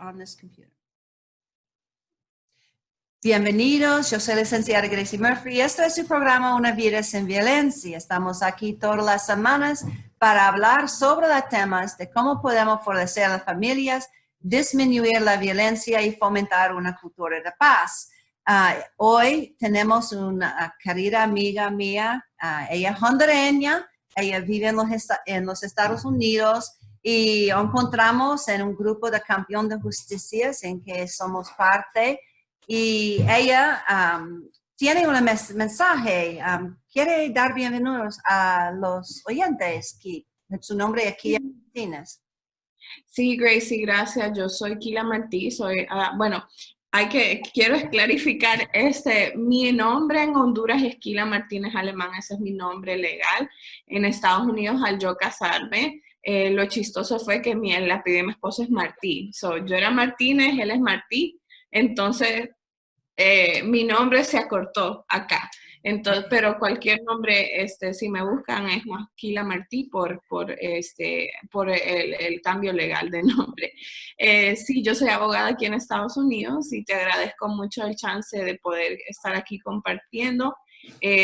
on this computer. Bienvenidos, yo soy la licenciada Gracie Murphy y este es su programa Una Vida Sin Violencia. Estamos aquí todas las semanas para hablar sobre los temas de cómo podemos fortalecer a las familias, disminuir la violencia y fomentar una cultura de paz. Hoy tenemos una querida amiga mía, ella es hondureña, ella vive en los Estados Unidos y encontramos en un grupo de Campeón de Justicias en que somos parte. Y ella tiene un mensaje, quiere dar bienvenidos a los oyentes. Su nombre es Kila Martínez. Sí, Gracie, gracias. Yo soy Kila Martí. Quiero clarificar, mi nombre en Honduras es Kila Martínez Alemán, ese es mi nombre legal. En Estados Unidos, al yo casarme, lo chistoso fue que el apellido de mi esposo es Martí. Yo era Martínez, él es Martí. Entonces, mi nombre se acortó acá. Entonces, pero cualquier nombre, si me buscan, es más Kila Martí por el cambio legal de nombre. Sí, yo soy abogada aquí en Estados Unidos y te agradezco mucho el chance de poder estar aquí compartiendo.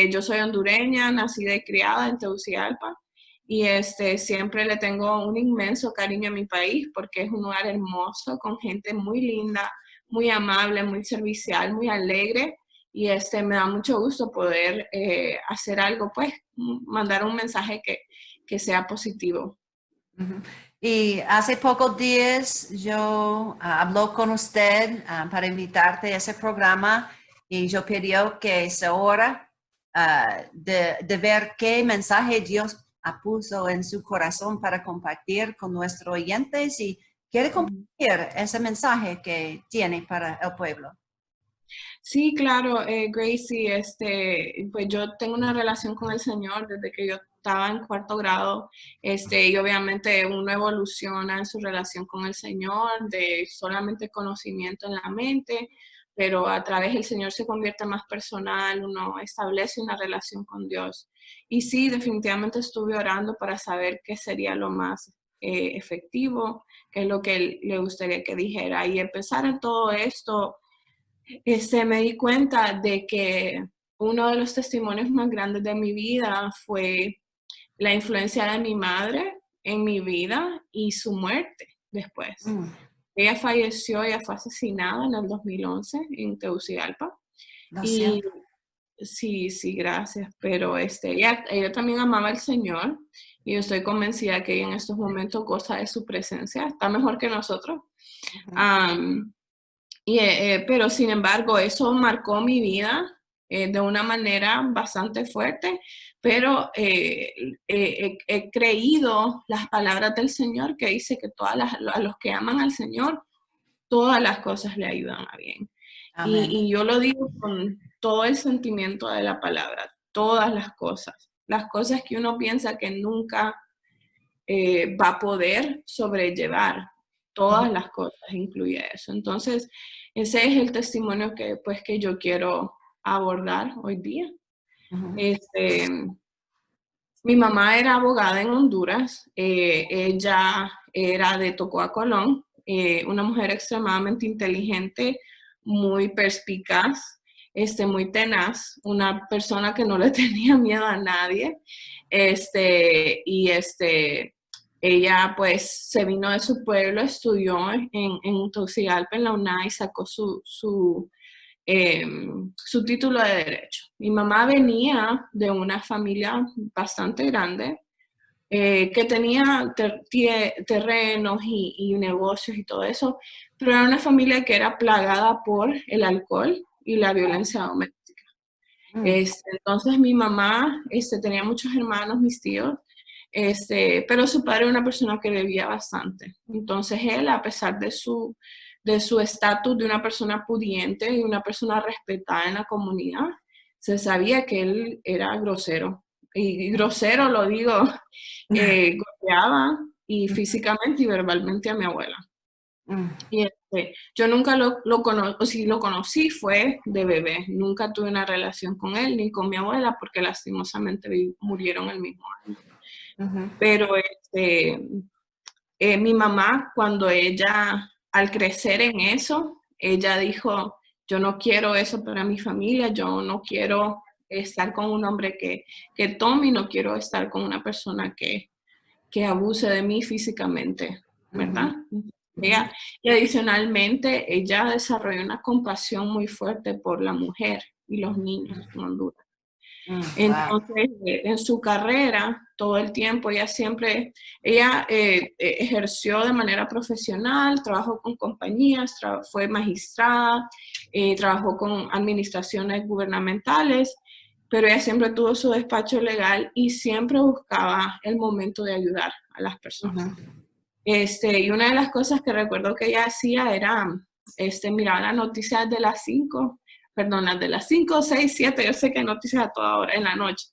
Yo soy hondureña, nacida y criada en Tegucigalpa. Y siempre le tengo un inmenso cariño a mi país porque es un lugar hermoso, con gente muy linda, muy amable, muy servicial, muy alegre. Y me da mucho gusto poder hacer algo, pues, mandar un mensaje que sea positivo. Uh-huh. Y hace pocos días yo habló con usted para invitarte a ese programa y yo pedí que es hora de ver qué mensaje Dios puso en su corazón para compartir con nuestros oyentes y quiere compartir ese mensaje que tiene para el pueblo. Sí, claro, Gracie, pues yo tengo una relación con el Señor desde que yo estaba en cuarto grado, y obviamente uno evoluciona en su relación con el Señor, de solamente conocimiento en la mente, pero a través del Señor se convierte más personal, uno establece una relación con Dios. Y sí, definitivamente estuve orando para saber qué sería lo más efectivo, qué es lo que le gustaría que dijera. Y empezar en todo esto, me di cuenta de que uno de los testimonios más grandes de mi vida fue la influencia de mi madre en mi vida y su muerte después. Ella falleció, ella fue asesinada en el 2011 en Tegucigalpa. Y sí, gracias. Pero ella también amaba al Señor y yo estoy convencida que ella en estos momentos goza de su presencia. Está mejor que nosotros. Pero sin embargo, eso marcó mi vida de una manera bastante fuerte, pero he creído las palabras del Señor que dice que a los que aman al Señor, todas las cosas le ayudan a bien. Y yo lo digo con todo el sentimiento de la palabra, todas las cosas que uno piensa que nunca va a poder sobrellevar. Todas las cosas incluye eso. Entonces, ese es el testimonio que yo quiero abordar hoy día. Mi mamá era abogada en Honduras. Ella era de Tocoa, Colón, una mujer extremadamente inteligente, muy perspicaz, muy tenaz, una persona que no le tenía miedo a nadie. Ella pues se vino de su pueblo, estudió en Tegucigalpa, en la UNA, y sacó su título de Derecho. Mi mamá venía de una familia bastante grande que tenía terrenos y negocios y todo eso, pero era una familia que era plagada por el alcohol y la violencia doméstica. Entonces mi mamá tenía muchos hermanos, mis tíos, pero su padre era una persona que bebía bastante. Entonces él, a pesar de su estatus de una persona pudiente y una persona respetada en la comunidad, se sabía que él era grosero. Y grosero lo digo, golpeaba y físicamente y verbalmente a mi abuela. Y yo nunca lo conocí, fue de bebé. Nunca tuve una relación con él ni con mi abuela porque lastimosamente murieron el mismo año. Pero mi mamá, cuando ella al crecer en eso, ella dijo, yo no quiero eso para mi familia, yo no quiero estar con un hombre que tome y no quiero estar con una persona que abuse de mí físicamente, ¿verdad? Y adicionalmente, ella desarrolló una compasión muy fuerte por la mujer y los niños en Honduras. Entonces, en su carrera, todo el tiempo, ella ejerció de manera profesional, trabajó con compañías, fue magistrada, trabajó con administraciones gubernamentales, pero ella siempre tuvo su despacho legal y siempre buscaba el momento de ayudar a las personas. Y una de las cosas que recuerdo que ella hacía era, miraba las noticias de las 5, perdón, las de las 5, 6, 7, yo sé que hay noticias a toda hora en la noche.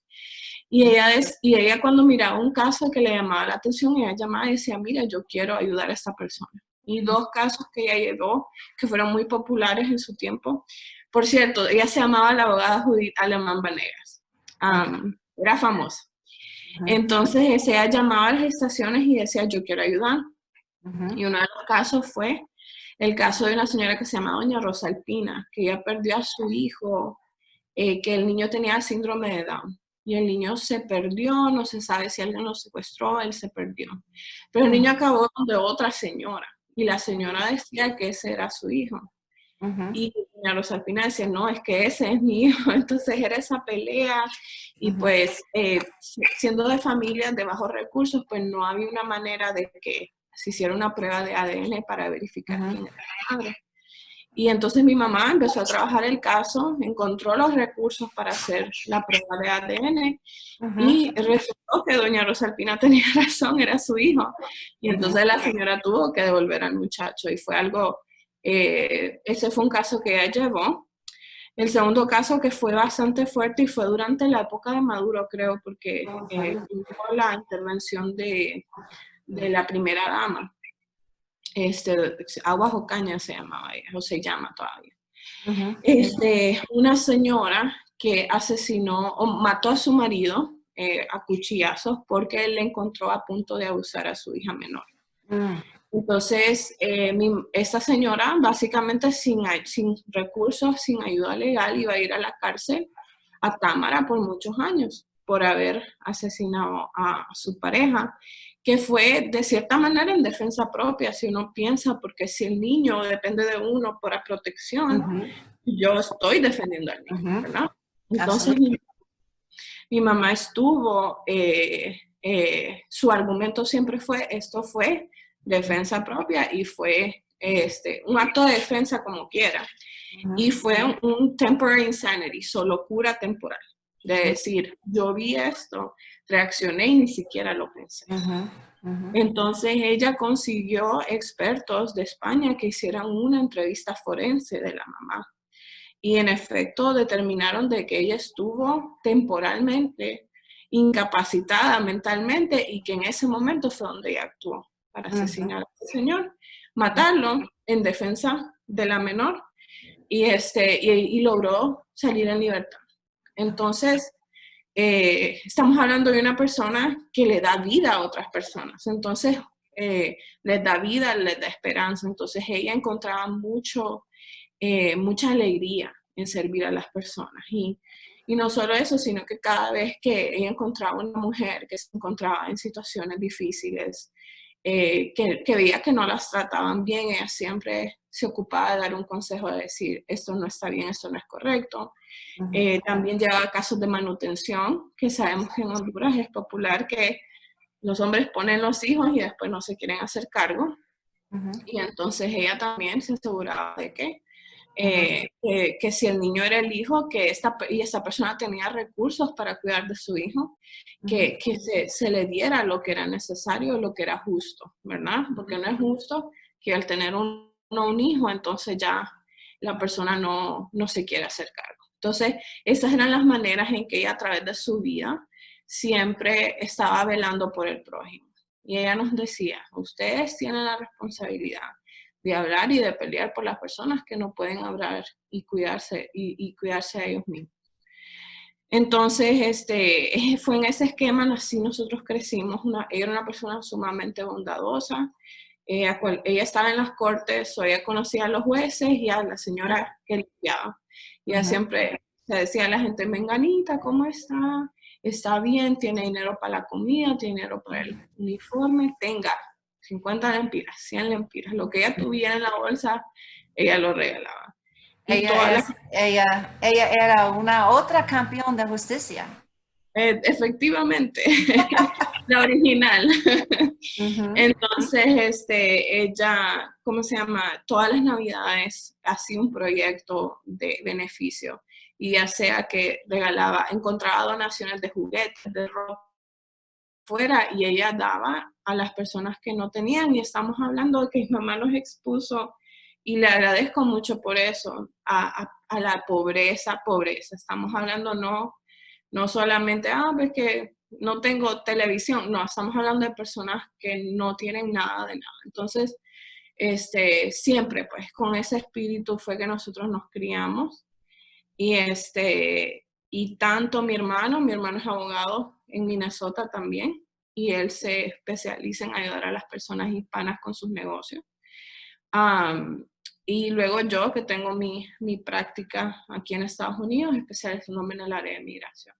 Y ella cuando miraba un caso que le llamaba la atención, ella llamaba y decía, mira, yo quiero ayudar a esta persona. Y 2 casos que ella llevó, que fueron muy populares en su tiempo. Por cierto, ella se llamaba la abogada Judith Alemán Vanegas. Era famosa. Entonces ella llamaba a las estaciones y decía, yo quiero ayudar. Y uno de los casos fue el caso de una señora que se llama doña Rosa Alpina, que ella perdió a su hijo, que el niño tenía síndrome de Down. Y el niño se perdió, no se sabe si alguien lo secuestró, él se perdió. Pero el niño acabó de otra señora, y la señora decía que ese era su hijo. Y doña Rosa Alpina decía, no, es que ese es mi hijo. Entonces era esa pelea, y pues siendo de familias de bajos recursos, pues no había una manera de que se hiciera una prueba de ADN para verificar quién era la madre. Y entonces mi mamá empezó a trabajar el caso, encontró los recursos para hacer la prueba de ADN y resultó que doña Rosa Alpina tenía razón, era su hijo. Y entonces la señora tuvo que devolver al muchacho y fue algo, ese fue un caso que ella llevó. El segundo caso que fue bastante fuerte y fue durante la época de Maduro, creo, porque hubo la intervención de la primera dama. Aguas Ocaña se llamaba ella, o se llama todavía. Una señora que asesinó o mató a su marido a cuchillazos porque él le encontró a punto de abusar a su hija menor. Entonces, esta señora básicamente sin recursos, sin ayuda legal, iba a ir a la cárcel a Támara por muchos años por haber asesinado a su pareja, que fue de cierta manera en defensa propia, si uno piensa, porque si el niño depende de uno para protección, yo estoy defendiendo al niño, ¿verdad? Entonces mi mamá estuvo, su argumento siempre fue, esto fue defensa propia y fue un acto de defensa como quiera. Y fue un temporary insanity, locura temporal. De decir, yo vi esto, reaccioné y ni siquiera lo pensé. Entonces ella consiguió expertos de España que hicieran una entrevista forense de la mamá. Y en efecto determinaron de que ella estuvo temporalmente incapacitada mentalmente y que en ese momento fue donde ella actuó para asesinar a ese señor, matarlo en defensa de la menor y logró salir en libertad. Entonces, estamos hablando de una persona que le da vida a otras personas. Entonces, les da vida, les da esperanza. Entonces, ella encontraba mucha alegría en servir a las personas. Y no solo eso, sino que cada vez que ella encontraba una mujer que se encontraba en situaciones difíciles, que veía que no las trataban bien, ella siempre se ocupaba de dar un consejo, de decir, esto no está bien, esto no es correcto. También lleva casos de manutención, que sabemos que en Honduras es popular que los hombres ponen los hijos y después no se quieren hacer cargo. Y entonces ella también se aseguraba de que si el niño era el hijo, que esta persona tenía recursos para cuidar de su hijo, que se le diera lo que era necesario, lo que era justo, ¿verdad? Porque no es justo que al tener un hijo, entonces ya la persona no se quiere hacer cargo. Entonces, esas eran las maneras en que ella a través de su vida siempre estaba velando por el prójimo. Y ella nos decía, ustedes tienen la responsabilidad de hablar y de pelear por las personas que no pueden hablar y cuidarse a ellos mismos. Entonces, fue en ese esquema, así nosotros crecimos. Ella era una persona sumamente bondadosa, ella estaba en las cortes, o ella conocía a los jueces y a la señora que limpiaba. Y ella siempre le decía a la gente, Menganita, ¿cómo está? Está bien, tiene dinero para la comida, tiene dinero para el uniforme, tenga 50 lempiras, 100 lempiras, lo que ella tuviera en la bolsa, ella lo regalaba. Y Ella era una otra campeón de justicia. Efectivamente, la original. Entonces, ella, ¿cómo se llama? Todas las navidades hacía un proyecto de beneficio, y ya sea que regalaba, encontraba donaciones de juguetes, de ropa, fuera, y ella daba a las personas que no tenían, y estamos hablando de que mi mamá nos expuso, y le agradezco mucho por eso, a la pobreza, estamos hablando no solamente, pues que no tengo televisión, no, estamos hablando de personas que no tienen nada de nada. Entonces, siempre pues con ese espíritu fue que nosotros nos criamos, y y tanto mi hermano es abogado en Minnesota también, y él se especializa en ayudar a las personas hispanas con sus negocios. Y luego yo, que tengo mi práctica aquí en Estados Unidos, especializándome en el área de migración.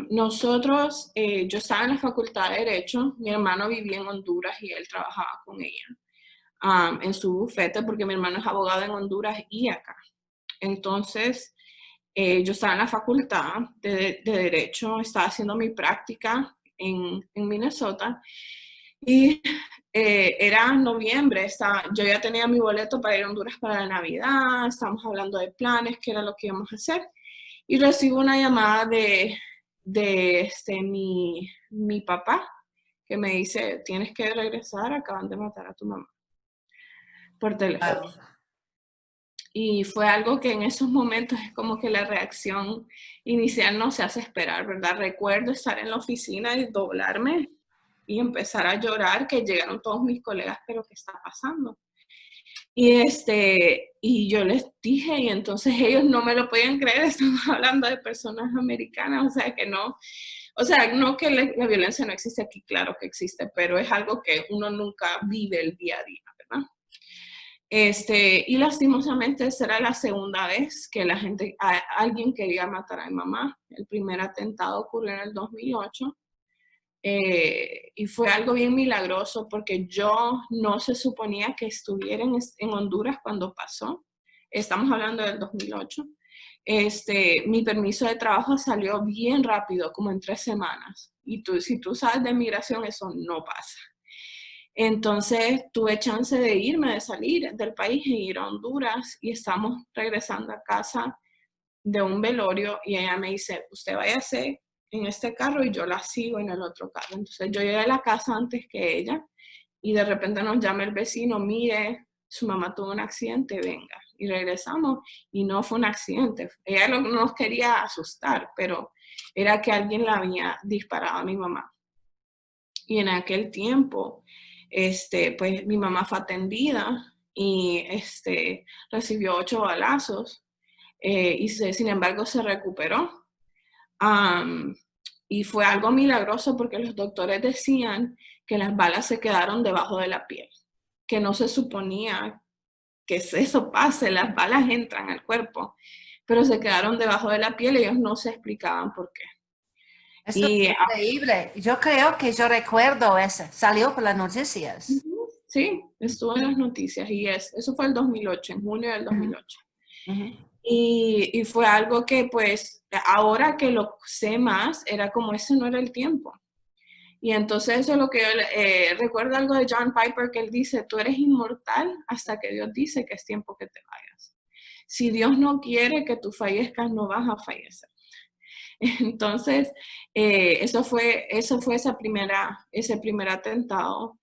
Nosotros, yo estaba en la Facultad de Derecho, mi hermano vivía en Honduras y él trabajaba con ella en su bufete, porque mi hermano es abogado en Honduras y acá. Entonces, yo estaba en la Facultad de Derecho, estaba haciendo mi práctica en Minnesota, y era noviembre, yo ya tenía mi boleto para ir a Honduras para la Navidad, estábamos hablando de planes, qué era lo que íbamos a hacer. Y recibo una llamada de mi papá, que me dice, tienes que regresar, acaban de matar a tu mamá, por teléfono. Wow. Y fue algo que en esos momentos es como que la reacción inicial no se hace esperar, ¿verdad? Recuerdo estar en la oficina y doblarme y empezar a llorar, que llegaron todos mis colegas, pero ¿qué está pasando? Y yo les dije, y entonces ellos no me lo podían creer, estamos hablando de personas americanas, o sea, no que la violencia no existe aquí, claro que existe, pero es algo que uno nunca vive el día a día, ¿verdad? Y lastimosamente esa era la segunda vez que alguien quería matar a mi mamá. El primer atentado ocurrió en el 2008. Y fue algo bien milagroso, porque yo no se suponía que estuviera en Honduras cuando pasó. Estamos hablando del 2008. Mi permiso de trabajo salió bien rápido, como en 3 semanas. Y si tú sabes de migración, eso no pasa. Entonces tuve chance de irme, de salir del país e ir a Honduras, y estamos regresando a casa de un velorio, y ella me dice, usted váyase en este carro y yo la sigo en el otro carro. Entonces yo llegué a la casa antes que ella, y de repente nos llama el vecino, mire, su mamá tuvo un accidente, venga. Y regresamos, y no fue un accidente. Ella nos quería asustar, pero era que alguien la había disparado a mi mamá. Y en aquel tiempo, pues mi mamá fue atendida y recibió 8 balazos, y sin embargo se recuperó. Y fue algo milagroso, porque los doctores decían que las balas se quedaron debajo de la piel, que no se suponía que eso pase, las balas entran al cuerpo, pero se quedaron debajo de la piel y ellos no se explicaban por qué. Esto es increíble. Yo creo que yo recuerdo eso. Salió por las noticias. Sí, estuvo en las noticias, y eso fue el 2008, en junio del 2008. Y fue algo que, pues, ahora que lo sé más, era como ese no era el tiempo. Y entonces eso es lo que yo recuerdo algo de John Piper, que él dice, tú eres inmortal hasta que Dios dice que es tiempo que te vayas. Si Dios no quiere que tú fallezcas, no vas a fallecer. Entonces, ese fue ese primer atentado.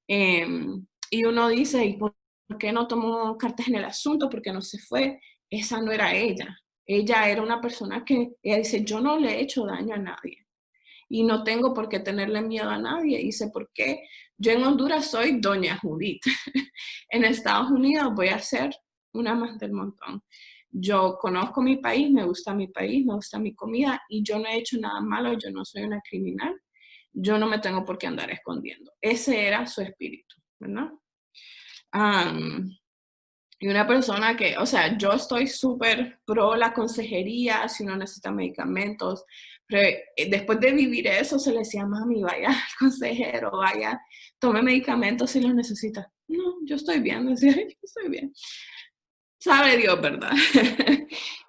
Y uno dice, ¿y por qué no tomó cartas en el asunto? ¿Por qué no se fue? Esa no era ella. Ella era una persona ella dice, yo no le he hecho daño a nadie. Y no tengo por qué tenerle miedo a nadie. Dice, ¿por qué? Yo en Honduras soy Doña Judith. En Estados Unidos voy a ser una más del montón. Yo conozco mi país, me gusta mi comida, y yo no he hecho nada malo, yo no soy una criminal. yo no me tengo por qué andar escondiendo. Ese era su espíritu, ¿verdad? Y una persona que, o sea, yo estoy súper pro la consejería, si uno necesita medicamentos, pero después de vivir eso se le decía, mami, vaya al consejero, vaya, tome medicamentos si los necesita. No, yo estoy bien, decía, yo estoy bien. Sabe Dios, ¿verdad?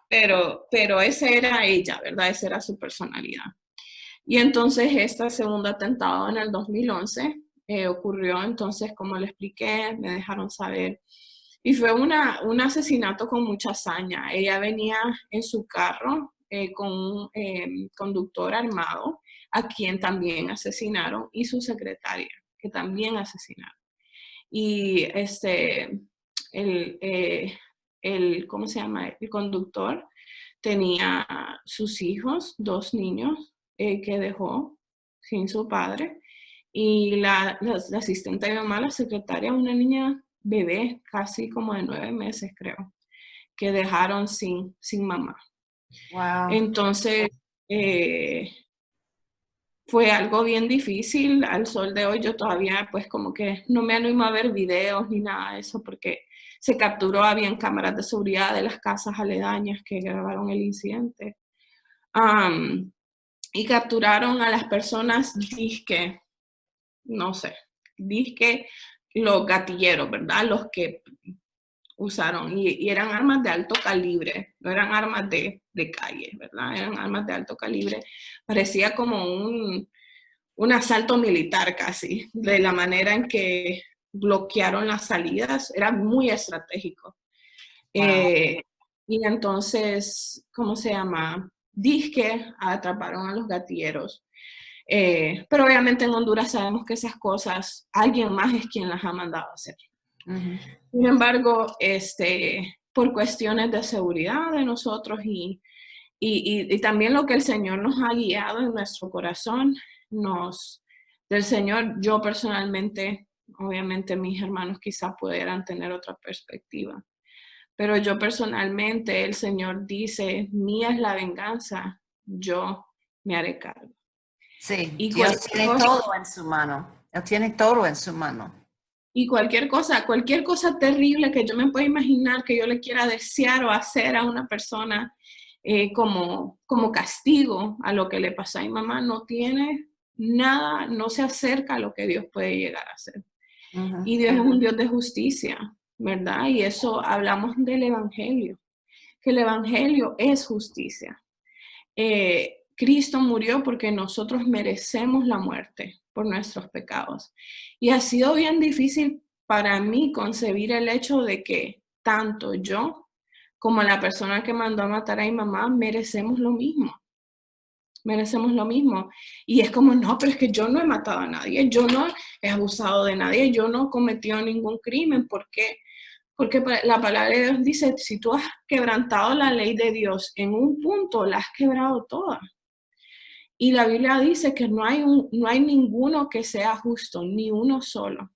Pero ese era ella, ¿verdad? Esa era su personalidad. Y entonces este segundo atentado en el 2011 ocurrió, entonces como le expliqué, me dejaron saber. Y fue un asesinato con mucha hazaña. Ella venía en su carro con un conductor armado, a quien también asesinaron, y su secretaria, que también asesinaron. Y ¿cómo se llama? El conductor tenía sus hijos, 2 niños que dejó sin su padre, y la asistente de mamá, la secretaria, una niña bebé, casi como de 9 meses creo, que dejaron sin mamá. Wow. Entonces, fue algo bien difícil. Al sol de hoy yo todavía pues como que no me animo a ver videos ni nada de eso porque se capturó, habían cámaras de seguridad de las casas aledañas que grabaron el incidente. Y capturaron a las personas disque, no sé, disque los gatilleros, ¿verdad? Los que usaron, y eran armas de alto calibre, no eran armas de calle, ¿verdad? Eran armas de alto calibre. Parecía como un asalto militar casi, de la manera en que bloquearon las salidas, era muy estratégico. Wow. Y entonces, ¿cómo se llama? Disque atraparon a los gatilleros. Pero obviamente en Honduras sabemos que esas cosas, alguien más es quien las ha mandado a hacer. Uh-huh. Sin embargo, por cuestiones de seguridad de nosotros y también lo que el Señor nos ha guiado en nuestro corazón, del Señor, yo personalmente, obviamente mis hermanos quizás pudieran tener otra perspectiva, pero yo personalmente, el Señor dice, mía es la venganza, yo me haré cargo. Sí, Y Dios cualquier tiene cosa, todo en su mano. Él tiene todo en su mano. y cualquier cosa terrible que yo me pueda imaginar que yo le quiera desear o hacer a una persona como castigo a lo que le pasó a mi mamá, no tiene nada, no se acerca a lo que Dios puede llegar a hacer. Uh-huh. Y Dios es un Dios de justicia, ¿verdad? Y eso hablamos del Evangelio, que el Evangelio es justicia. Cristo murió porque nosotros merecemos la muerte por nuestros pecados. Y ha sido bien difícil para mí concebir el hecho de que tanto yo como la persona que mandó a matar a mi mamá merecemos lo mismo. Merecemos lo mismo. Y es como, no, pero es que yo no he matado a nadie, yo no he abusado de nadie, yo no he cometido ningún crimen. ¿Por qué? Porque la palabra de Dios dice, si tú has quebrantado la ley de Dios en un punto, la has quebrado toda. Y la Biblia dice que no hay ninguno que sea justo, ni uno solo.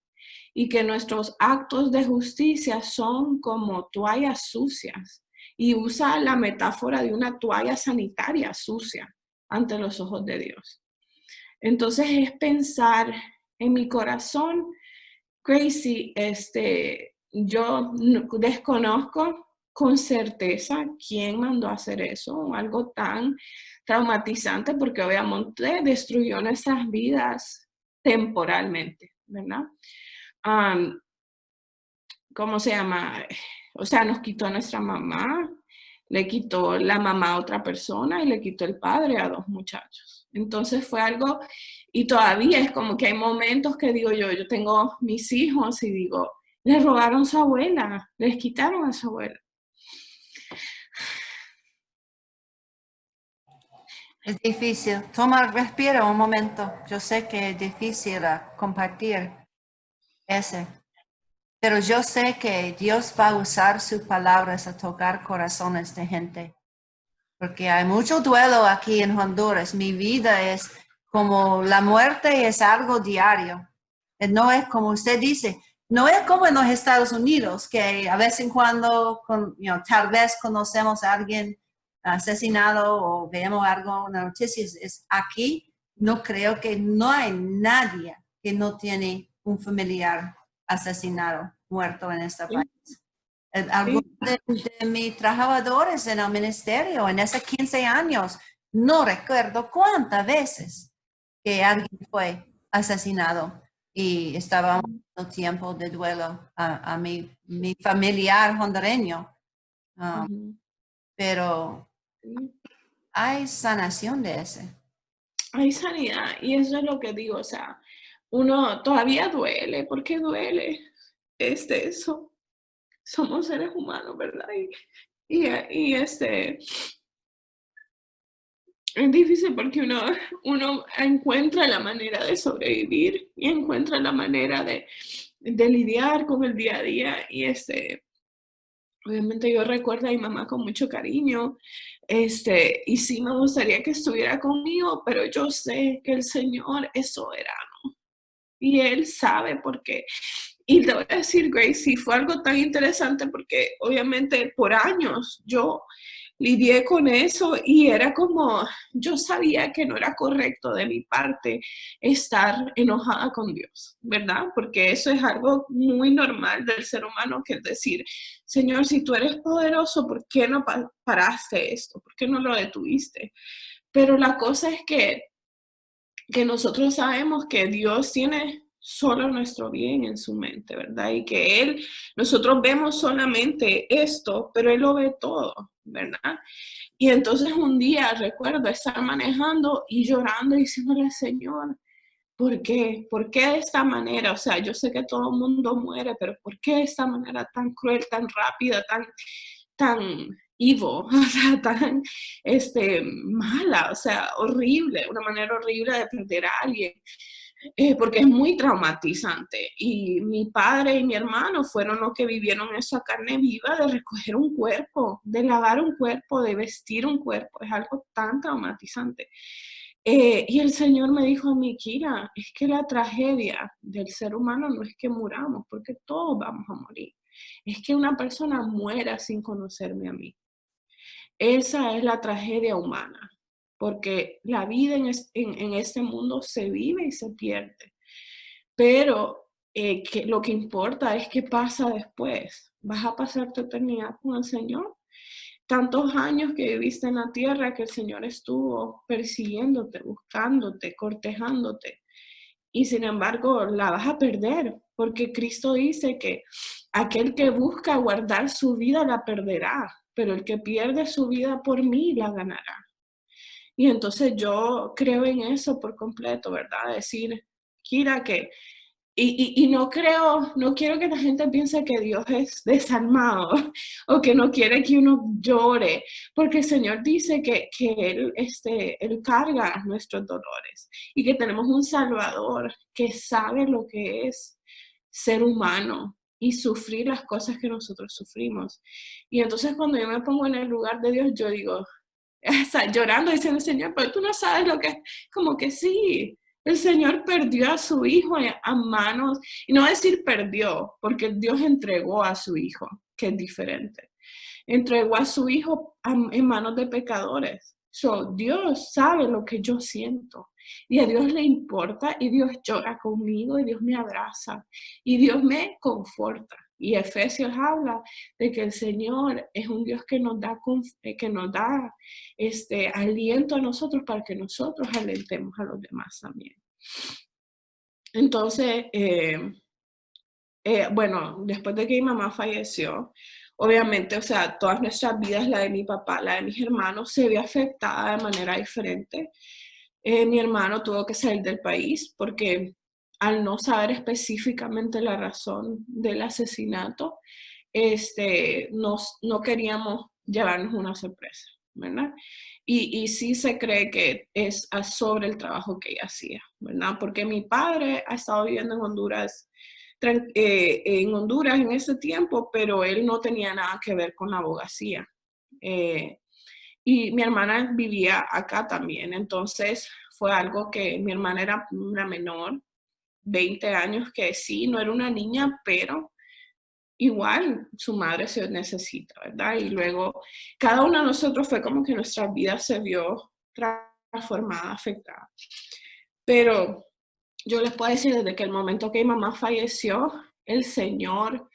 Y que nuestros actos de justicia son como toallas sucias. Y usa la metáfora de una toalla sanitaria sucia ante los ojos de Dios. Entonces es pensar en mi corazón, Gracie, yo desconozco con certeza quién mandó a hacer eso, algo tan traumatizante, porque obviamente destruyó nuestras vidas temporalmente, ¿verdad? ¿Cómo se llama? O sea, nos quitó a nuestra mamá, le quitó la mamá a otra persona y le quitó el padre a 2 muchachos. Entonces fue algo, y todavía es como que hay momentos que digo yo tengo mis hijos y digo, les robaron a su abuela, les quitaron a su abuela. Es difícil. Toma, respira un momento. Yo sé que es difícil compartir ese. Pero yo sé que Dios va a usar sus palabras a tocar corazones de gente. Porque hay mucho duelo aquí en Honduras. Mi vida es como la muerte es algo diario. No es como usted dice, no es como en los Estados Unidos, que a vez en cuando, tal vez conocemos a alguien asesinado o vemos algo, una noticia. Es aquí no creo que no hay nadie que no tiene un familiar asesinado, muerto en este Sí, país. Algunos sí. de mis trabajadores en el ministerio en esos 15 años, no recuerdo cuántas veces que alguien fue asesinado y estábamos en tiempo de duelo a mi familiar hondureño. Um, Ujú, pero sí. hay sanación de ese. Hay sanidad y eso es lo que digo, o sea, uno todavía duele, porque duele, eso, somos seres humanos, ¿verdad? Y es difícil porque uno encuentra la manera de sobrevivir y encuentra la manera de lidiar con el día a día y obviamente yo recuerdo a mi mamá con mucho cariño, y sí me gustaría que estuviera conmigo, pero yo sé que el Señor es soberano y Él sabe por qué. Y te voy a decir, Gracie, fue algo tan interesante porque obviamente por años yo lidié con eso y era como, yo sabía que no era correcto de mi parte estar enojada con Dios, ¿verdad? Porque eso es algo muy normal del ser humano, que es decir, Señor, si tú eres poderoso, ¿por qué no paraste esto? ¿Por qué no lo detuviste? Pero la cosa es que nosotros sabemos que Dios tiene solo nuestro bien en su mente, ¿verdad? Y que nosotros vemos solamente esto, pero Él lo ve todo, ¿verdad? Y entonces un día recuerdo estar manejando y llorando y diciéndole, Señor, ¿por qué? ¿Por qué de esta manera? O sea, yo sé que todo el mundo muere, pero ¿por qué de esta manera tan cruel, tan rápida, tan evil, o sea, tan mala, o sea, horrible, una manera horrible de perder a alguien? Porque es muy traumatizante. Y mi padre y mi hermano fueron los que vivieron esa carne viva de recoger un cuerpo, de lavar un cuerpo, de vestir un cuerpo. Es algo tan traumatizante. Y el Señor me dijo a mí, Kira, es que la tragedia del ser humano no es que muramos, porque todos vamos a morir. Es que una persona muera sin conocerme a mí. Esa es la tragedia humana, porque la vida en este mundo se vive y se pierde. Pero lo que importa es qué pasa después. ¿Vas a pasar tu eternidad con el Señor? Tantos años que viviste en la tierra, que el Señor estuvo persiguiéndote, buscándote, cortejándote. Y sin embargo, la vas a perder, porque Cristo dice que aquel que busca guardar su vida la perderá, pero el que pierde su vida por mí la ganará. Y entonces yo creo en eso por completo, ¿verdad? Decir, Kira, que y no creo, no quiero que la gente piense que Dios es desalmado o que no quiere que uno llore, porque el Señor dice que Él carga nuestros dolores y que tenemos un Salvador que sabe lo que es ser humano y sufrir las cosas que nosotros sufrimos. Y entonces cuando yo me pongo en el lugar de Dios, yo digo, está llorando diciendo, Señor, pero tú no sabes lo que es, como que sí. El Señor perdió a su hijo a manos, y no decir perdió, porque Dios entregó a su hijo, que es diferente. Entregó a su hijo en manos de pecadores. So, Dios sabe lo que yo siento y a Dios le importa y Dios llora conmigo y Dios me abraza y Dios me conforta. Y Efesios habla de que el Señor es un Dios que nos da, aliento a nosotros para que nosotros alentemos a los demás también. Entonces, bueno, después de que mi mamá falleció, obviamente, o sea, todas nuestras vidas, la de mi papá, la de mis hermanos, se vio afectada de manera diferente. Mi hermano tuvo que salir del país porque al no saber específicamente la razón del asesinato, no queríamos llevarnos una sorpresa, ¿verdad? Y sí se cree que es sobre el trabajo que ella hacía, ¿verdad? Porque mi padre ha estado viviendo en Honduras en ese tiempo, pero él no tenía nada que ver con la abogacía. Y mi hermana vivía acá también, entonces fue algo que mi hermana era una menor, 20 años, que sí, no era una niña, pero igual su madre se necesita, ¿verdad? Y luego cada uno de nosotros fue como que nuestra vida se vio transformada, afectada. Pero yo les puedo decir, desde que el momento que mi mamá falleció, el Señor,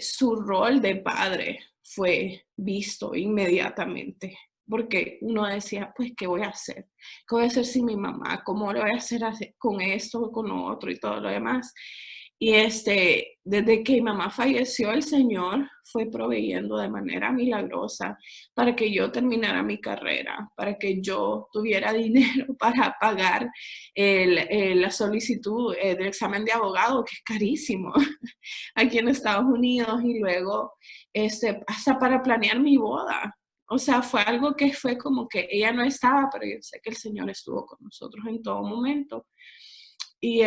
su rol de padre fue visto inmediatamente, porque uno decía, pues, ¿qué voy a hacer? ¿Qué voy a hacer sin mi mamá? ¿Cómo lo voy a hacer con esto, con lo otro y todo lo demás? Y desde que mi mamá falleció, el Señor fue proveyendo de manera milagrosa para que yo terminara mi carrera, para que yo tuviera dinero para pagar la solicitud del examen de abogado, que es carísimo aquí en Estados Unidos, y luego hasta para planear mi boda. O sea, fue algo que fue como que ella no estaba, pero yo sé que el Señor estuvo con nosotros en todo momento. Y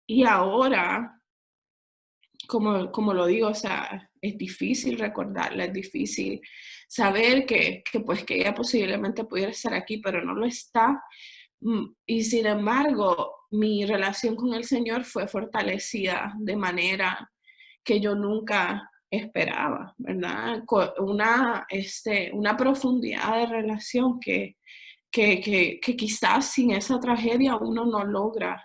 y ahora, como lo digo, o sea, es difícil recordarla, es difícil saber pues que ella posiblemente pudiera estar aquí, pero no lo está. Y sin embargo, mi relación con el Señor fue fortalecida de manera que yo nunca esperaba, ¿verdad? Una profundidad de relación que quizás sin esa tragedia uno no logra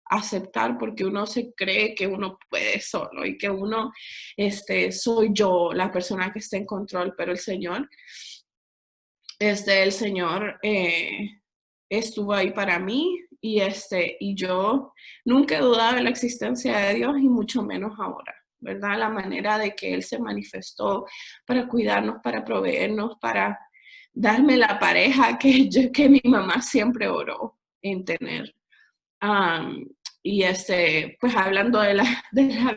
aceptar, porque uno se cree que uno puede solo y que uno, soy yo la persona que está en control, pero el Señor estuvo ahí para mí, y yo nunca he dudado de la existencia de Dios y mucho menos ahora, ¿verdad? La manera de que Él se manifestó para cuidarnos, para proveernos, para darme la pareja que mi mamá siempre oró en tener. Um, pues hablando de la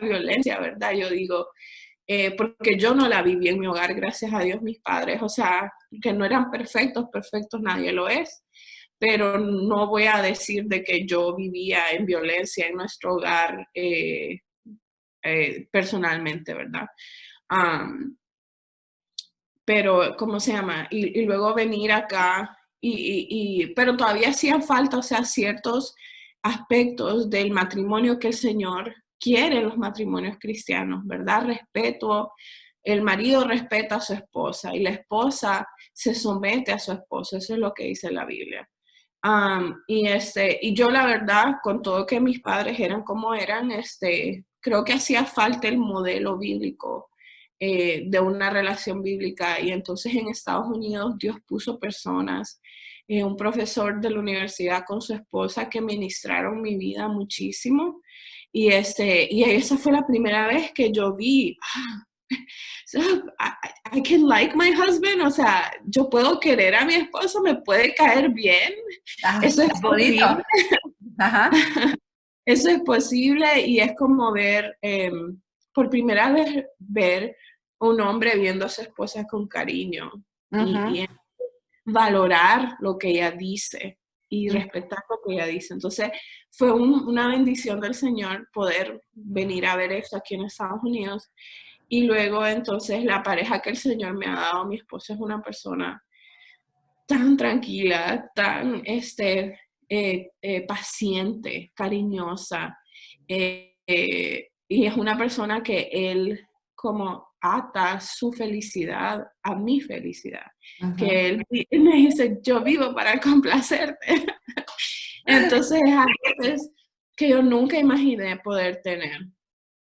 violencia, ¿verdad? Yo digo, porque yo no la viví en mi hogar, gracias a Dios, mis padres, o sea, que no eran perfectos, perfectos nadie lo es, pero no voy a decir de que yo vivía en violencia en nuestro hogar personalmente, ¿verdad? Um, pero, ¿cómo se llama? Y luego venir acá, pero todavía hacían falta, o sea, ciertos aspectos del matrimonio que el Señor quiere en los matrimonios cristianos, ¿verdad? Respeto, el marido respeta a su esposa y la esposa se somete a su esposo, eso es lo que dice la Biblia. Y yo la verdad, con todo que mis padres eran como eran, creo que hacía falta el modelo bíblico de una relación bíblica. Y entonces en Estados Unidos Dios puso personas, un profesor de la universidad con su esposa que ministraron mi vida muchísimo. Y esa fue la primera vez que yo vi, so, I can like my husband, o sea, yo puedo querer a mi esposo, me puede caer bien, Ah, eso es es bonito. posible, Ajá. eso es posible, y es como ver, por primera vez, ver un hombre viendo a su esposa con cariño Ujú, y valorar lo que ella dice y ujú. respetar lo que ella dice. Entonces, fue una bendición del Señor poder venir a ver eso aquí en Estados Unidos. Y luego, entonces, la pareja que el Señor me ha dado, mi esposo es una persona tan tranquila, tan paciente, cariñosa, y es una persona que él como ata su felicidad a mi felicidad, Ujú. que él me dice, yo vivo para complacerte. Entonces, es a veces que yo nunca imaginé poder tener.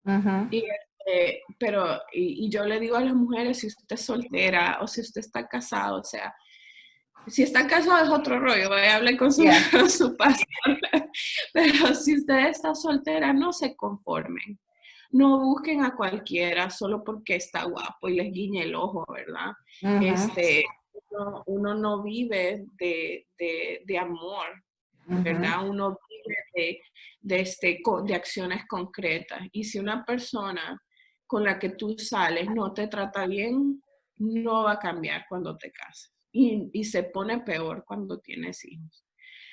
Ujú. Y yo le digo a las mujeres, si usted es soltera o si usted está casado, o sea, si está casado es otro rollo, vaya a hablar con su, Yeah. con su pastor. Pero si usted está soltera, no se conformen. No busquen a cualquiera solo porque está guapo y les guiñe el ojo, ¿verdad? Ujú, Este, uno no vive de amor, ujú. ¿verdad? Uno vive de acciones concretas. Y si una persona con la que tú sales no te trata bien, no va a cambiar cuando te casas. Y se pone peor cuando tienes hijos.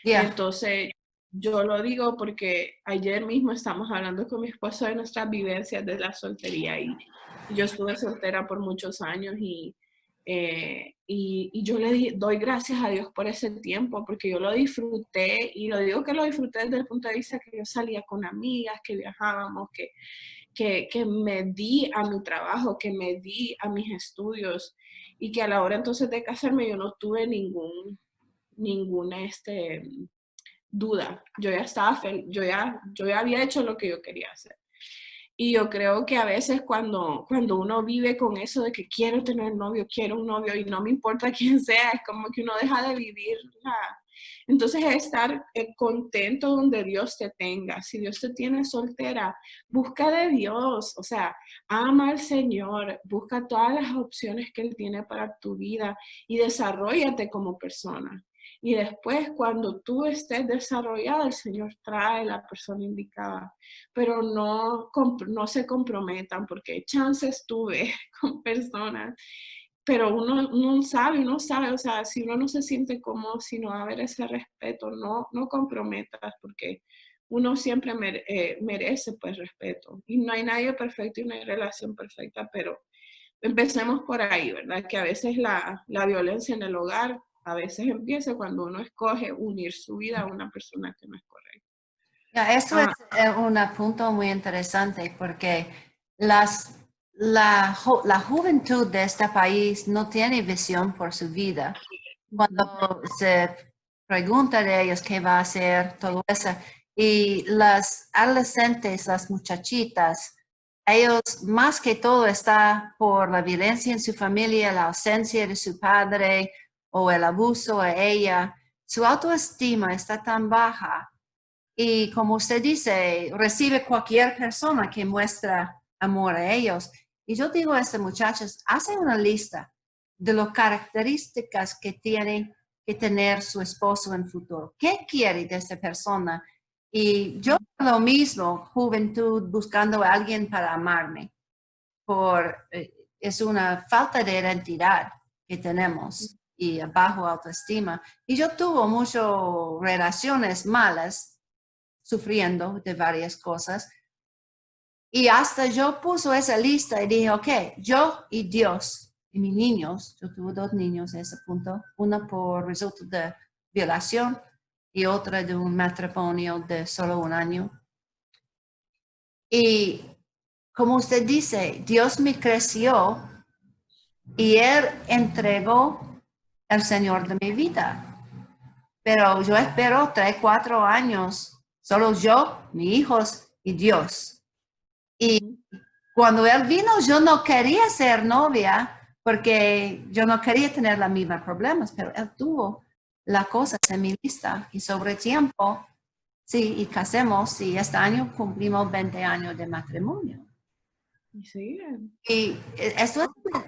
Yeah. Entonces, yo lo digo porque ayer mismo estamos hablando con mi esposo de nuestras vivencias de la soltería, y yo estuve soltera por muchos años, y yo doy gracias a Dios por ese tiempo, porque yo lo disfruté, y lo digo que lo disfruté desde el punto de vista que yo salía con amigas, que viajábamos, que me di a mi trabajo, que me di a mis estudios, y que a la hora entonces de casarme yo no tuve ningún duda. Yo ya estaba yo ya había hecho lo que yo quería hacer. Y yo creo que a veces cuando uno vive con eso de que quiero tener novio, quiero un novio y no me importa quién sea, es como que uno deja de vivir. Entonces es estar contento donde Dios te tenga. Si Dios te tiene soltera, busca de Dios, o sea, ama al Señor, busca todas las opciones que Él tiene para tu vida y desarróllate como persona. Y después, cuando tú estés desarrollado, el Señor trae la persona indicada. Pero no se comprometan, porque chances tuve con personas, pero uno sabe, o sea, si uno no se siente cómodo, si no va a haber ese respeto, no comprometas, porque uno siempre merece pues respeto. Y no hay nadie perfecto y no hay relación perfecta, pero empecemos por ahí, ¿verdad? Que a veces la violencia en el hogar a veces empieza cuando uno escoge unir su vida a una persona que no es correcta. Ya, eso es un punto muy interesante porque la juventud de este país no tiene visión por su vida. Cuando se pregunta de ellos qué va a hacer, todo eso, y las adolescentes, las muchachitas, ellos más que todo está por la violencia en su familia, la ausencia de su padre o el abuso a ella. Su autoestima está tan baja y como usted dice, recibe cualquier persona que muestra amor a ellos. Y yo digo a este muchachos, hace una lista de las características que tiene que tener su esposo en el futuro. ¿Qué quiere de esta persona? Y yo lo mismo, juventud, buscando a alguien para amarme. Es una falta de identidad que tenemos y bajo autoestima. Y yo tuve muchas relaciones malas sufriendo de varias cosas. Y hasta yo puse esa lista y dije, ok, yo y Dios y mis niños, yo tuve 2 niños a ese punto, una por resultado de violación y otra de un matrimonio de solo 1 año. Y como usted dice, Dios me creció y Él entregó al Señor de mi vida. Pero yo espero 3, 4 años, solo yo, mis hijos y Dios. Y cuando Él vino, yo no quería ser novia porque yo no quería tener los mismos problemas, pero Él tuvo las cosas en mi lista y sobre tiempo, sí, y casemos y este año cumplimos 20 años de matrimonio. Sí. Y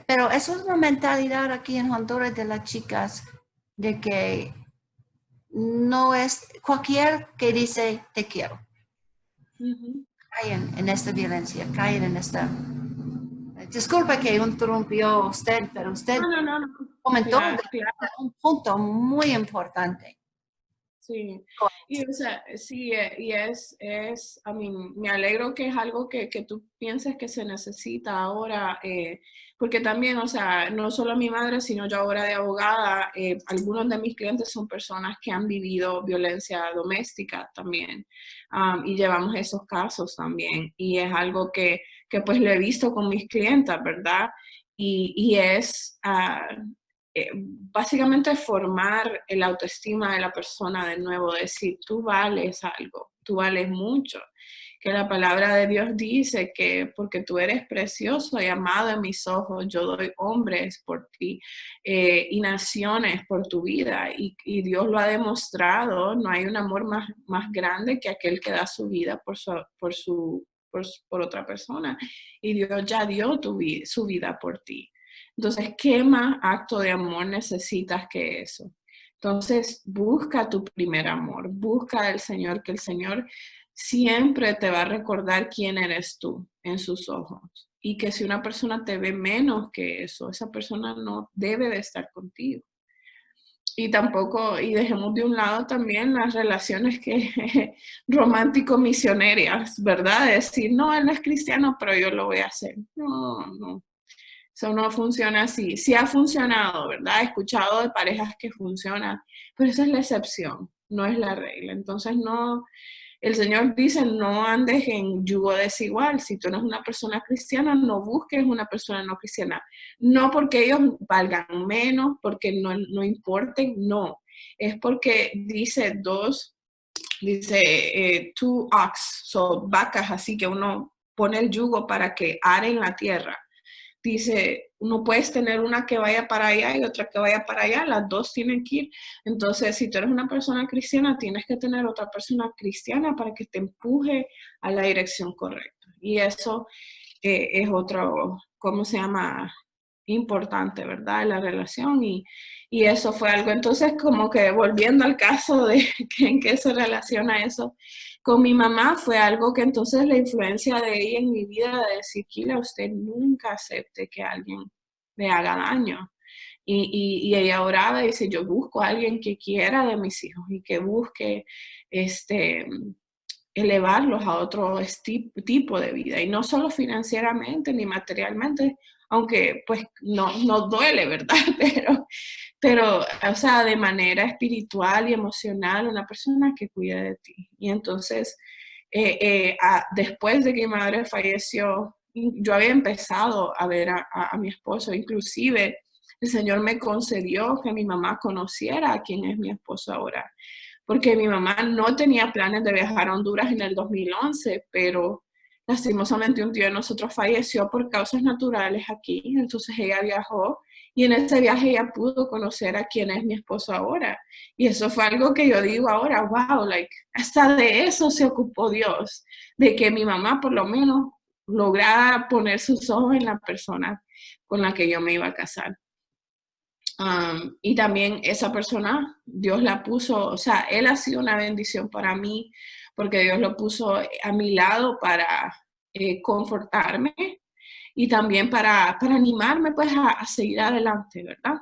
pero eso es una mentalidad aquí en Honduras de las chicas, de que no es cualquier que dice te quiero. Caen en esta violencia, caen en esta... Disculpe que interrumpió usted, pero usted No. comentó Claro. un punto muy importante. Sí, y o sea, sí, y a mí me alegro que es algo que tú pienses que se necesita ahora, porque también, o sea, no solo mi madre, sino yo ahora de abogada, algunos de mis clientes son personas que han vivido violencia doméstica también, y llevamos esos casos también, y es algo que pues lo he visto con mis clientas, ¿verdad? Y es... básicamente formar el autoestima de la persona de nuevo, decir, tú vales algo, tú vales mucho, que la palabra de Dios dice que porque tú eres precioso y amado en mis ojos, yo doy hombres por ti y naciones por tu vida, y Dios lo ha demostrado, no hay un amor más grande que aquel que da su vida por otra persona, y Dios ya dio su vida por ti. Entonces, ¿qué más acto de amor necesitas que eso? Entonces, busca tu primer amor, busca al Señor, que el Señor siempre te va a recordar quién eres tú en sus ojos. Y que si una persona te ve menos que eso, esa persona no debe de estar contigo. Y tampoco, y dejemos de un lado también las relaciones que romántico-misioneras, ¿verdad? Decir, no, él no es cristiano, pero yo lo voy a hacer. No. Eso no funciona así. Sí ha funcionado, ¿verdad? He escuchado de parejas que funcionan, pero esa es la excepción, no es la regla. Entonces, no, el Señor dice, no andes en yugo desigual. Si tú eres una persona cristiana, no busques una persona no cristiana. No porque ellos valgan menos, porque no importen, no. Es porque dice 2 dice, two ox, so vacas, así que uno pone el yugo para que aren la tierra. Dice, no puedes tener una que vaya para allá y otra que vaya para allá, las dos tienen que ir. Entonces, si tú eres una persona cristiana, tienes que tener otra persona cristiana para que te empuje a la dirección correcta. Y eso es otro, ¿cómo se llama? Importante, ¿verdad? La relación y eso fue algo. Entonces, como que volviendo al caso de que en qué se relaciona eso, con mi mamá fue algo que entonces la influencia de ella en mi vida de decir, Kila, usted nunca acepte que alguien le haga daño. Y ella oraba y dice, yo busco a alguien que quiera de mis hijos y que busque elevarlos a otro tipo de vida. Y no solo financieramente ni materialmente, aunque pues no duele, ¿verdad? Pero, o sea, de manera espiritual y emocional, una persona que cuida de ti. Y entonces, después de que mi madre falleció, yo había empezado a ver a mi esposo, inclusive el Señor me concedió que mi mamá conociera a quién es mi esposo ahora, porque mi mamá no tenía planes de viajar a Honduras en el 2011, pero lastimosamente un tío de nosotros falleció por causas naturales aquí, entonces ella viajó y en ese viaje ella pudo conocer a quién es mi esposo ahora. Y eso fue algo que yo digo ahora, wow, like, hasta de eso se ocupó Dios, de que mi mamá por lo menos lograra poner sus ojos en la persona con la que yo me iba a casar. Y también esa persona, Dios la puso, o sea, él ha sido una bendición para mí, porque Dios lo puso a mi lado para confortarme y también para animarme pues a seguir adelante, ¿verdad?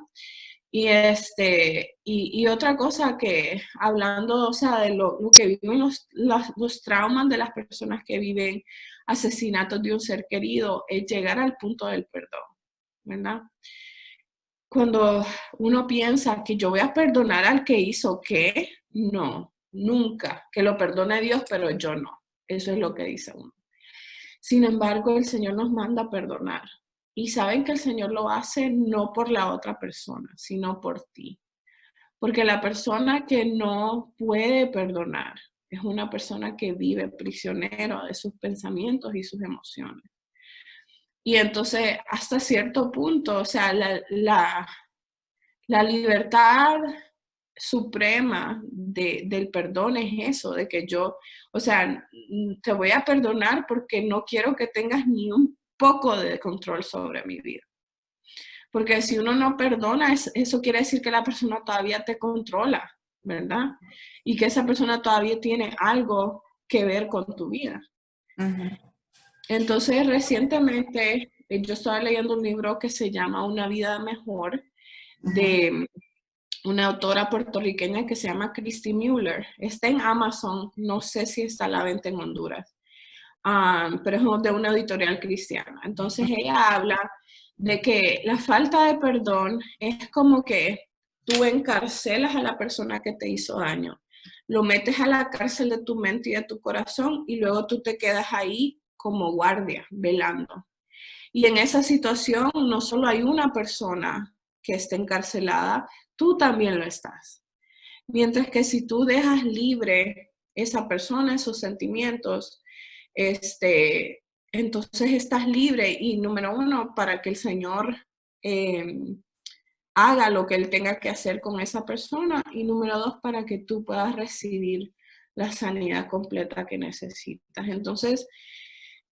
Y otra cosa que hablando, o sea, de lo que viven los traumas de las personas que viven asesinatos de un ser querido, es llegar al punto del perdón, ¿verdad? Cuando uno piensa que yo voy a perdonar al que hizo qué, no, nunca, que lo perdone Dios, pero yo no. Eso es lo que dice uno. Sin embargo, el Señor nos manda a perdonar. Y saben que el Señor lo hace no por la otra persona, sino por ti. Porque la persona que no puede perdonar es una persona que vive prisionero de sus pensamientos y sus emociones. Y entonces, hasta cierto punto, o sea, la libertad suprema del perdón es eso, de que yo, o sea, te voy a perdonar porque no quiero que tengas ni un poco de control sobre mi vida. Porque si uno no perdona, eso quiere decir que la persona todavía te controla, ¿verdad? Y que esa persona todavía tiene algo que ver con tu vida. Ujú. Entonces, recientemente yo estaba leyendo un libro que se llama Una vida mejor, de una autora puertorriqueña que se llama Christy Mueller. Está en Amazon, no sé si está a la venta en Honduras, pero es de una editorial cristiana. Entonces ella habla de que la falta de perdón es como que tú encarcelas a la persona que te hizo daño, lo metes a la cárcel de tu mente y de tu corazón y luego tú te quedas ahí como guardia, velando. Y en esa situación no solo hay una persona que está encarcelada, tú también lo estás. Mientras que si tú dejas libre esa persona, esos sentimientos, entonces estás libre y número uno, para que el Señor haga lo que Él tenga que hacer con esa persona y número dos, para que tú puedas recibir la sanidad completa que necesitas. Entonces,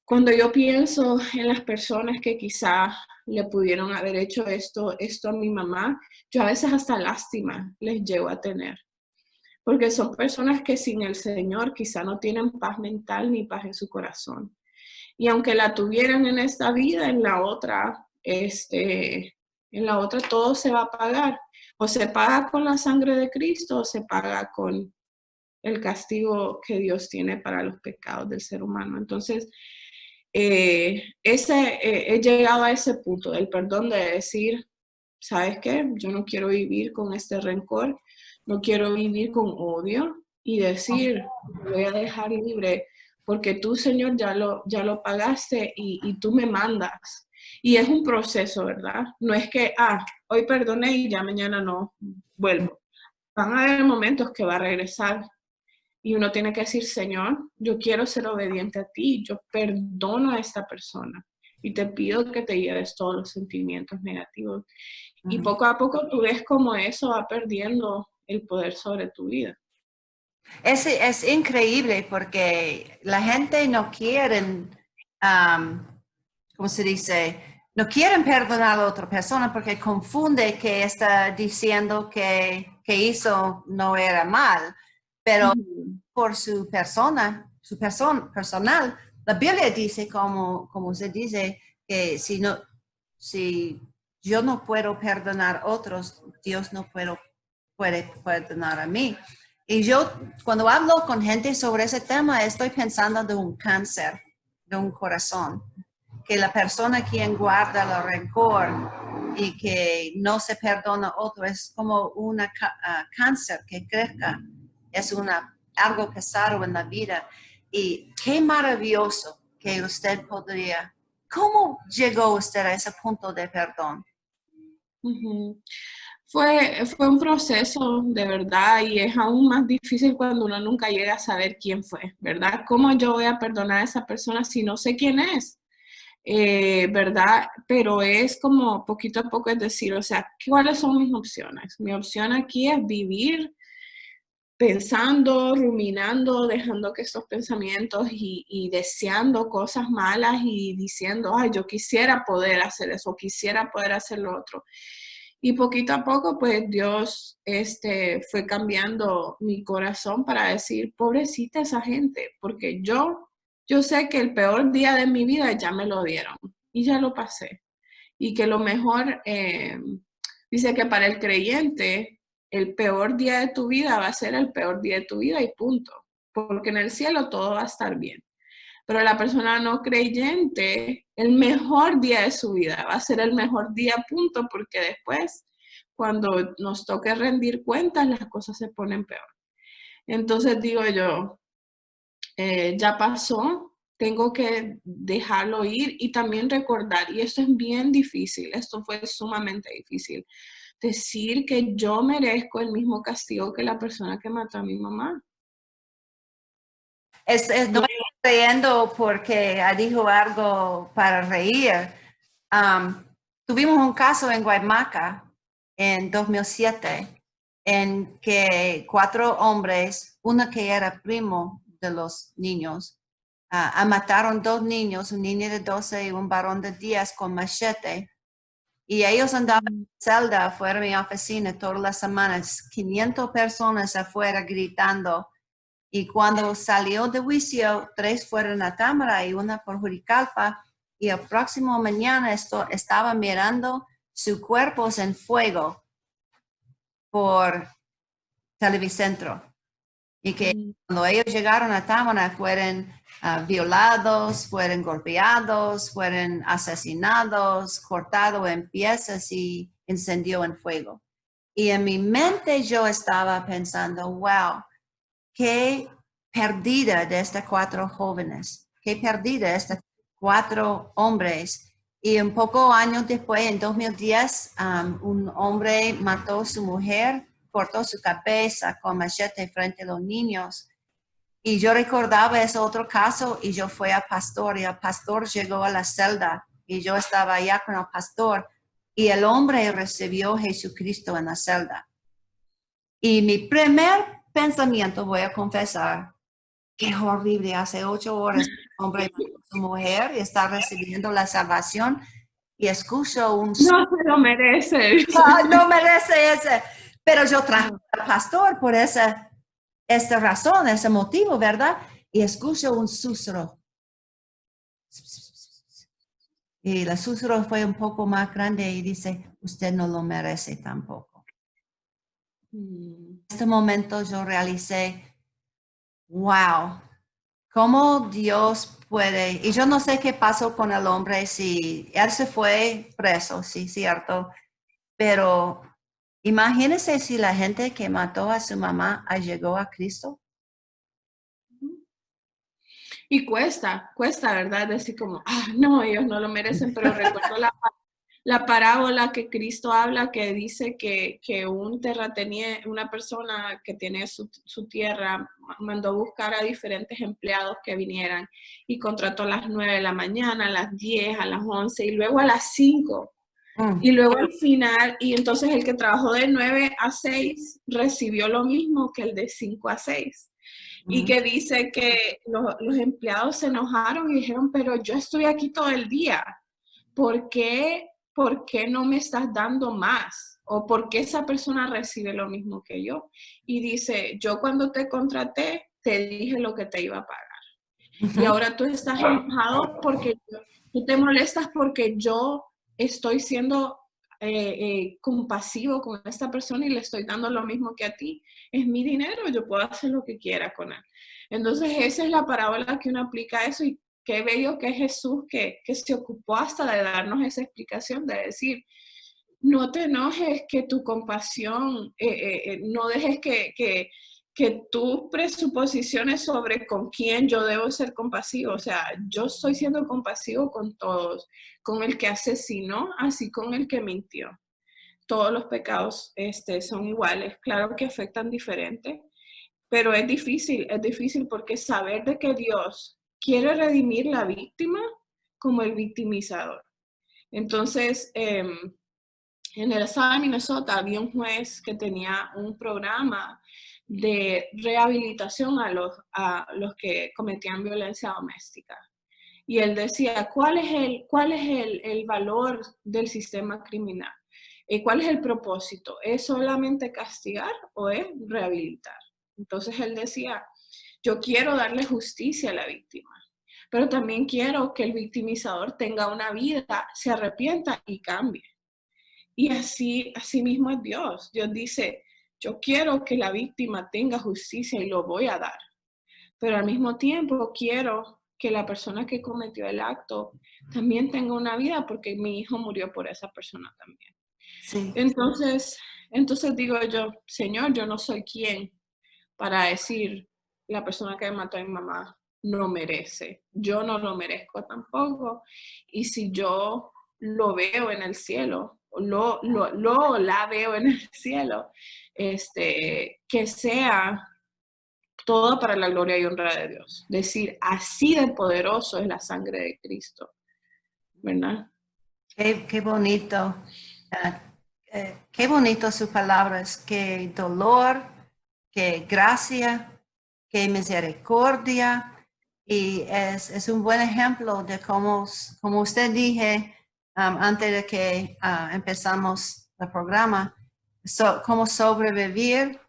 cuando yo pienso en las personas que quizá le pudieron haber hecho esto a mi mamá, yo a veces hasta lástima les llego a tener. Porque son personas que sin el Señor quizá no tienen paz mental ni paz en su corazón. Y aunque la tuvieran en esta vida, en la otra todo se va a pagar. O se paga con la sangre de Cristo o se paga con el castigo que Dios tiene para los pecados del ser humano. Entonces, he llegado a ese punto del perdón de decir, ¿sabes qué? Yo no quiero vivir con este rencor, no quiero vivir con odio y decir, voy a dejar libre porque tú, Señor, ya lo pagaste y tú me mandas. Y es un proceso, ¿verdad? No es que, hoy perdoné y ya mañana no vuelvo. Van a haber momentos que va a regresar Y uno tiene que decir, Señor, yo quiero ser obediente a ti, yo perdono a esta persona y te pido que te lleves todos los sentimientos negativos. Y Ujú. poco a poco tú ves cómo eso va perdiendo el poder sobre tu vida. Es increíble porque la gente no quiere, ¿cómo se dice? No quieren perdonar a otra persona porque confunde que está diciendo que hizo no era mal, pero Ujú. por personal, la Biblia dice como se dice que si yo no puedo perdonar a otros, Dios no puede perdonar a mí. Y yo, cuando hablo con gente sobre ese tema, estoy pensando de un cáncer, de un corazón, que la persona quien guarda el rencor y que no se perdona a otro es como un cáncer que crezca, es algo pesado en la vida. Y qué maravilloso que usted podría, ¿cómo llegó usted a ese punto de perdón? Ujú. Fue un proceso de verdad y es aún más difícil cuando uno nunca llega a saber quién fue, ¿verdad? ¿Cómo yo voy a perdonar a esa persona si no sé quién es? ¿Verdad? Pero es como poquito a poco, es decir, o sea, ¿cuáles son mis opciones? Mi opción aquí es vivir pensando, ruminando, dejando que estos pensamientos y deseando cosas malas y diciendo, ay, yo quisiera poder hacer eso, quisiera poder hacer lo otro. Y poquito a poco, pues Dios fue cambiando mi corazón para decir, pobrecita esa gente, porque yo sé que el peor día de mi vida ya me lo dieron y ya lo pasé. Y que lo mejor, dice que para el creyente, el peor día de tu vida va a ser el peor día de tu vida y punto, porque en el cielo todo va a estar bien. Pero la persona no creyente, el mejor día de su vida va a ser el mejor día, punto, porque después, cuando nos toque rendir cuentas, las cosas se ponen peor. Entonces digo yo, ya pasó, tengo que dejarlo ir y también recordar, y esto es bien difícil, esto fue sumamente difícil, decir que yo merezco el mismo castigo que la persona que mató a mi mamá. No estoy riendo porque dijo algo para reír. Um, Tuvimos un caso en Guaymaca en 2007 en que 4 hombres, uno que era primo de los niños, mataron 2 niños, un niño de 12 y un varón de 10 con machete. Y ellos andaban en celda afuera de mi oficina todas las semanas, 500 personas afuera gritando. Y cuando salió de juicio, 3 fueron a cámara y una por Juricalpa. Y el próximo mañana estaba mirando sus cuerpos en fuego por Televicentro. Y que cuando ellos llegaron a Támara fueron violados, fueron golpeados, fueron asesinados, cortados en piezas y incendió en fuego. Y en mi mente yo estaba pensando, wow, qué perdida de estas 4 jóvenes, qué perdida de estos 4 hombres. Y un poco años después, en 2010, un hombre mató a su mujer, cortó su cabeza con machete frente a los niños. Y yo recordaba ese otro caso y yo fui a pastor y el pastor llegó a la celda y yo estaba allá con el pastor y el hombre recibió a Jesucristo en la celda. Y mi primer pensamiento, voy a confesar, qué horrible, hace 8 horas el hombre mató a su mujer y está recibiendo la salvación y escucho un... No se lo merece. No merece ese, pero yo traje al pastor por esta razón, ese motivo, ¿verdad? Y escucho un susurro. Y el susurro fue un poco más grande y dice, usted no lo merece tampoco. En este momento yo realicé, wow, cómo Dios puede, y yo no sé qué pasó con el hombre, si él se fue preso, sí, cierto, pero imagínense si la gente que mató a su mamá llegó a Cristo. Y cuesta, ¿verdad? Decir como, no, ellos no lo merecen, pero la parábola que Cristo habla, que dice que un terrateniente, una persona que tiene su tierra, mandó a buscar a diferentes empleados que vinieran y contrató a las 9 de la mañana, a las 10, a las 11 y luego a las 5. Y luego al final, y entonces el que trabajó de 9 a 6 recibió lo mismo que el de 5 a 6. Y que dice que los empleados se enojaron y dijeron, pero yo estoy aquí todo el día. ¿Por qué no me estás dando más? ¿O por qué esa persona recibe lo mismo que yo? Y dice, yo cuando te contraté, te dije lo que te iba a pagar. Y ahora tú estás enojado porque tú te molestas porque yo estoy siendo compasivo con esta persona y le estoy dando lo mismo que a ti. Es mi dinero, yo puedo hacer lo que quiera con él. Entonces esa es la parábola que uno aplica a eso y qué bello que es Jesús que se ocupó hasta de darnos esa explicación, de decir, no te enojes, que tu compasión, no dejes que tus presuposiciones sobre con quién yo debo ser compasivo, o sea, yo estoy siendo compasivo con todos, con el que asesinó, así con el que mintió. Todos los pecados son iguales, claro que afectan diferente, pero es difícil porque saber de que Dios quiere redimir la víctima como el victimizador. Entonces, en el estado de Minnesota había un juez que tenía un programa de rehabilitación a los que cometían violencia doméstica. Y él decía, ¿cuál es el valor del sistema criminal? ¿Cuál es el propósito? ¿Es solamente castigar o es rehabilitar? Entonces él decía, yo quiero darle justicia a la víctima, pero también quiero que el victimizador tenga una vida, se arrepienta y cambie. Y así mismo es Dios. Dios dice, yo quiero que la víctima tenga justicia y lo voy a dar. Pero al mismo tiempo quiero que la persona que cometió el acto también tenga una vida porque mi hijo murió por esa persona también. Sí. Entonces digo yo, Señor, yo no soy quien para decir la persona que mató a mi mamá no merece. Yo no lo merezco tampoco. Y si yo lo veo en el cielo, la veo en el cielo, que sea todo para la gloria y honra de Dios. Decir, así de poderoso es la sangre de Cristo, ¿verdad? Qué bonito. Qué bonito sus palabras. Qué dolor, qué gracia, qué misericordia. Y es un buen ejemplo de cómo, como usted dije antes de que empezamos el programa, cómo sobrevivir,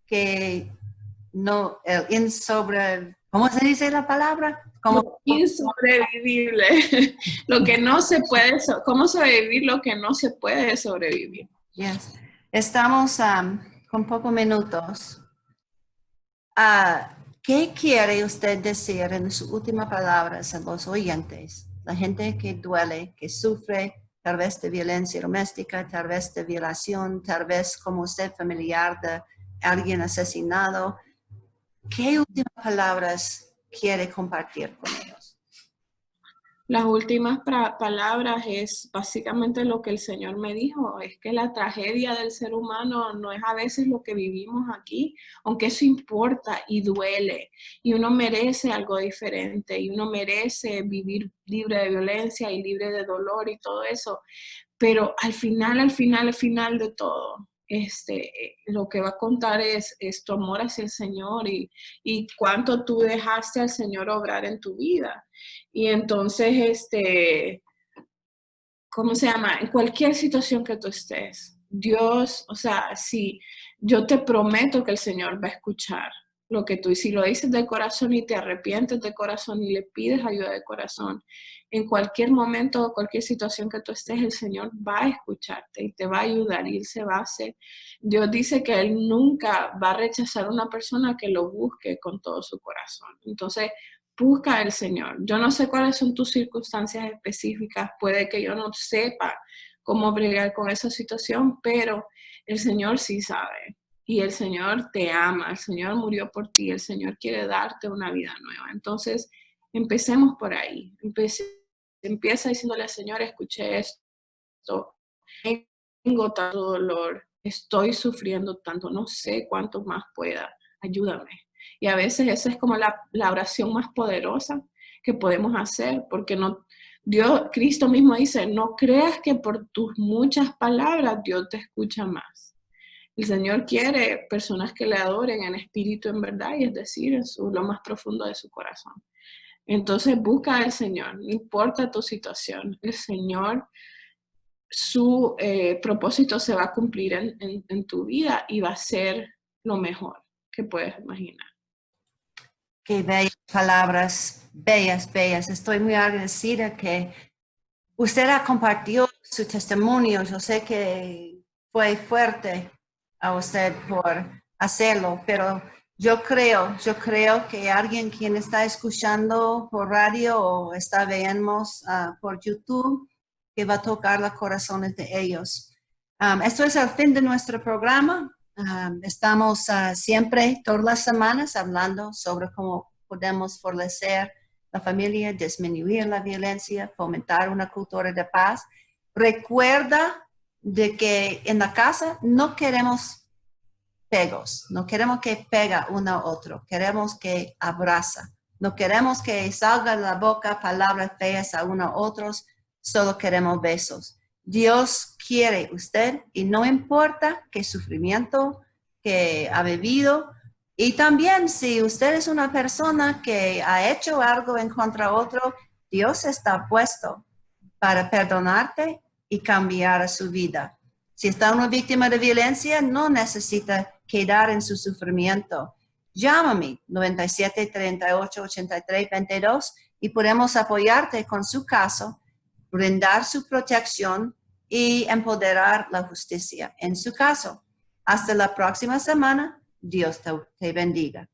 que no, ¿cómo se dice la palabra? Lo insobrevivible, lo que no se puede, ¿cómo sobrevivir lo que no se puede sobrevivir? Yes. Estamos con pocos minutos. ¿Qué quiere usted decir en sus últimas palabras a los oyentes? La gente que duele, que sufre tal vez de violencia doméstica, tal vez de violación, tal vez como usted familiar de alguien asesinado. ¿Qué últimas palabras quiere compartir con ellos? Las últimas palabras es básicamente lo que el Señor me dijo, es que la tragedia del ser humano no es a veces lo que vivimos aquí, aunque eso importa y duele, y uno merece algo diferente, y uno merece vivir libre de violencia y libre de dolor y todo eso, pero al final de todo, lo que va a contar es tu amor hacia el Señor y cuánto tú dejaste al Señor obrar en tu vida. Y entonces, ¿cómo se llama? En cualquier situación que tú estés, Dios, o sea, si yo te prometo que el Señor va a escuchar lo que tú, y si lo dices de corazón y te arrepientes de corazón y le pides ayuda de corazón, en cualquier momento, cualquier situación que tú estés, el Señor va a escucharte y te va a ayudar y Él se va a hacer. Dios dice que Él nunca va a rechazar a una persona que lo busque con todo su corazón. Entonces, busca al Señor. Yo no sé cuáles son tus circunstancias específicas, puede que yo no sepa cómo bregar con esa situación, pero el Señor sí sabe. Y el Señor te ama, el Señor murió por ti, el Señor quiere darte una vida nueva. Entonces, empecemos por ahí. Empieza diciéndole al Señor, escuché esto, tengo tanto dolor, estoy sufriendo tanto, no sé cuánto más pueda, ayúdame. Y a veces esa es como la oración más poderosa que podemos hacer, porque Cristo mismo dice, no creas que por tus muchas palabras Dios te escucha más. El Señor quiere personas que le adoren en espíritu, en verdad, y es decir, en lo más profundo de su corazón. Entonces busca al Señor, no importa tu situación, el Señor, su propósito se va a cumplir en tu vida y va a ser lo mejor que puedes imaginar. Qué bellas palabras, bellas, bellas. Estoy muy agradecida que usted ha compartido su testimonio. Yo sé que fue fuerte a usted por hacerlo, pero yo creo que alguien quien está escuchando por radio o está viendo por YouTube, que va a tocar los corazones de ellos. Esto es el fin de nuestro programa. Estamos siempre, todas las semanas, hablando sobre cómo podemos fortalecer la familia, disminuir la violencia, fomentar una cultura de paz. Recuerda de que en la casa no queremos pegos, no queremos que pega uno a otro, queremos que abraza. No queremos que salga de la boca palabras feas a uno a otros, solo queremos besos. Dios quiere usted y no importa qué sufrimiento que ha vivido. Y también si usted es una persona que ha hecho algo en contra de otro, Dios está puesto para perdonarte y cambiar su vida. Si está una víctima de violencia, no necesita quedar en su sufrimiento. Llámame 97 38 83 22 y podemos apoyarte con su caso, brindar su protección y empoderar la justicia en su caso. Hasta la próxima semana. Dios te bendiga.